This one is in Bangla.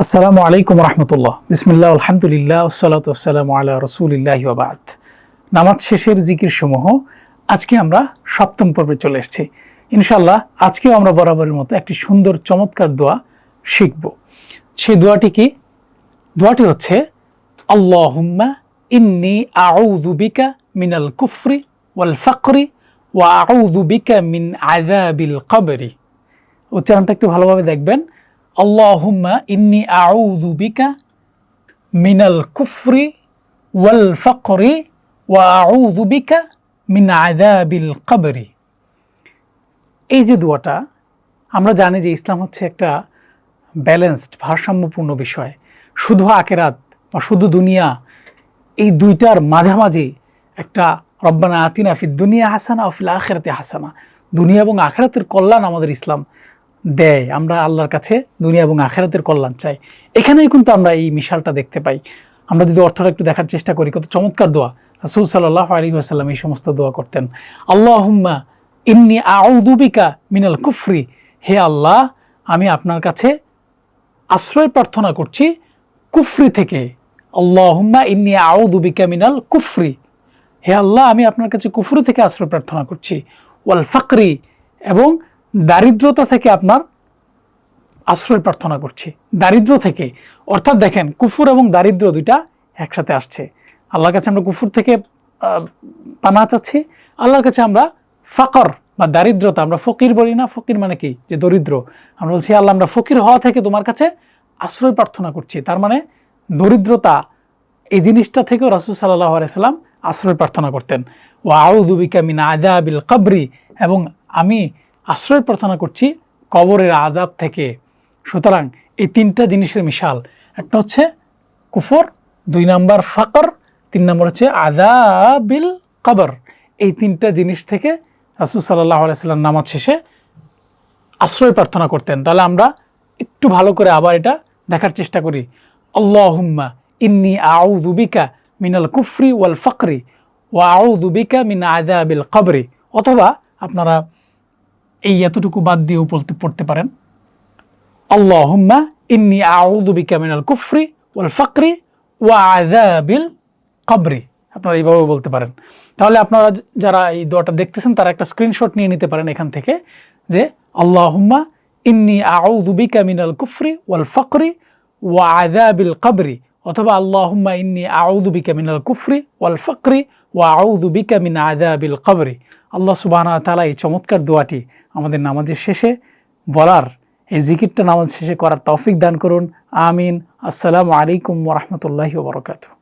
আসসালামু আলাইকুম রহমতুল্লাহ। বিসমিল্লাহ, আলহামদুলিল্লাহ, ওয়াসসালাতু ওয়াসসালামু আলা রাসূলিল্লাহি ওয়া বা'দ। নামাজ শেষের জিকির সমূহ আজকে আমরা সপ্তম পর্বে চলে এসেছি। ইনশাআল্লাহ আজকেও আমরা বরাবরের মতো একটি সুন্দর চমৎকার দোয়া শিখব। সেই দোয়াটি কি? দোয়াটি হচ্ছে আল্লাহুম্মা ইন্নী আউযু বিকা মিনাল কুফরি ওয়াল ফাকরি ওয়া আউযু বিকা মিন আযাবিল কবরি। উচ্চারণটা একটু ভালোভাবে দেখবেন। আল্লাহুম্মা ইন্নী আউযু বিকা মিনাল কুফরি ওয়াল ফাকরি ওয়া আউযু বিকা মিন আযাবিল কবরি। এই যে দোয়াটা, আমরা জানি যে ইসলাম হচ্ছে একটা ব্যালেন্সড, ভারসাম্যপূর্ণ বিষয়। শুধু আখিরাত বা শুধু দুনিয়া, এই দুইটার মাঝামাঝি একটা রব্বানা আতিনা ফিদ দুনিয়া হাসানা ওয়া ফিল আখিরাতি হাসানা, দুনিয়া এবং আখিরাতের কল্যাণ আমাদের ইসলাম দেয়। আমরা আল্লাহর কাছে দুনিয়া এবং আখিরাতের কল্যাণ চাই। এখানেই কিন্তু আমরা এই মিশালটা দেখতে পাই। আমরা যদি অর্থটা একটু দেখার চেষ্টা করি, কত চমৎকার দোয়া। রাসূল সাল্লাল্লাহু আলাইহি ওয়াসাল্লাম এই সমস্ত দোয়া করতেন। আল্লাহুম্মা ইন্নী আউযু বিকা মিনাল কুফরি, হে আল্লাহ, আমি আপনার কাছে আশ্রয় প্রার্থনা করছি কুফরি থেকে। আল্লাহুম্মা ইন্নী আউযু বিকা মিনাল কুফরি, হে আল্লাহ, আমি আপনার কাছে কুফরি থেকে আশ্রয় প্রার্থনা করছি। ওয়াল ফাকরি, এবং দারিদ্রতা থেকে আপনার আশ্রয় প্রার্থনা করছি। দারিদ্র থেকে, অর্থাৎ দেখেন, কুফর এবং দারিদ্র দুইটা একসাথে আসছে। আল্লাহর কাছে আমরা কুফর থেকে পানা চাচ্ছি, আল্লাহর কাছে আমরা ফাকর বা দারিদ্রতা, আমরা ফকির বলি না, ফকির মানে কি? যে দরিদ্র। আমরা বলছি আল্লাহ, আমরা ফকির হওয়া থেকে তোমার কাছে আশ্রয় প্রার্থনা করছি। তার মানে দরিদ্রতা, এই জিনিসটা থেকেও রাসূল সাল্লাল্লাহু আলাইহি সাল্লাম আশ্রয় প্রার্থনা করতেন। ওয়া আউযু বিকা মিন আযাবিল কবরি, এবং আমি আশ্রয় প্রার্থনা করছি কবরের আযাব থেকে। সুতরাং এই তিনটা জিনিসের মিশাল, একটা হচ্ছে কুফর, 2 নম্বর ফাকর, 3 নম্বর হচ্ছে আযাবিল কবর। এই তিনটা জিনিস থেকে রাসূল সাল্লাল্লাহু আলাইহি সাল্লাম নামাজ শেষে আশ্রয় প্রার্থনা করতেন। তাহলে আমরা একটু ভালো করে আবার এটা দেখার চেষ্টা করি। আল্লাহুম্মা ইন্নী আউযু বিকা মিনাল কুফরি ওয়াল ফাকরি ওয়া আউযু বিকা মিন আযাবিল কবরি। অথবা আপনারা এই এতটুকু বাদ দিয়েও পড়তে পারেন, আল্লাহুম্মা ইন্নী আউযু বিকা মিনাল কুফরি ওয়াল ফাকরি ওয়া আযাবিল কবরি। আপনারা এইভাবে বলতে পারেন। তাহলে আপনারা যারা এই দোয়াটা দেখতেছেন তারা একটা স্ক্রিনশট নিয়ে নিতে পারেন এখান থেকে, যে আল্লাহুম্মা ইন্নী আউযু বিকা মিনাল কুফরি ওয়াল ফাকরি ওয়া আযাবিল কবরি, অথবা আল্লাহুম্মা ইন্নী আউযু বিকা মিনাল কুফরি ওয়াল ফাকরি ওয়া আউযু বিকা মিন আযাবিল কবরি। আল্লাহ সুবহানাহু ওয়া তাআলা এই চমৎকার দোয়াটি আমাদের নামাজের শেষে বলার, এই জিকিরটা নামাজ শেষে করার তৌফিক দান করুন। আমিন। আসসালামু আলাইকুম ওয়া রাহমাতুল্লাহি ওয়া বারাকাতুহু।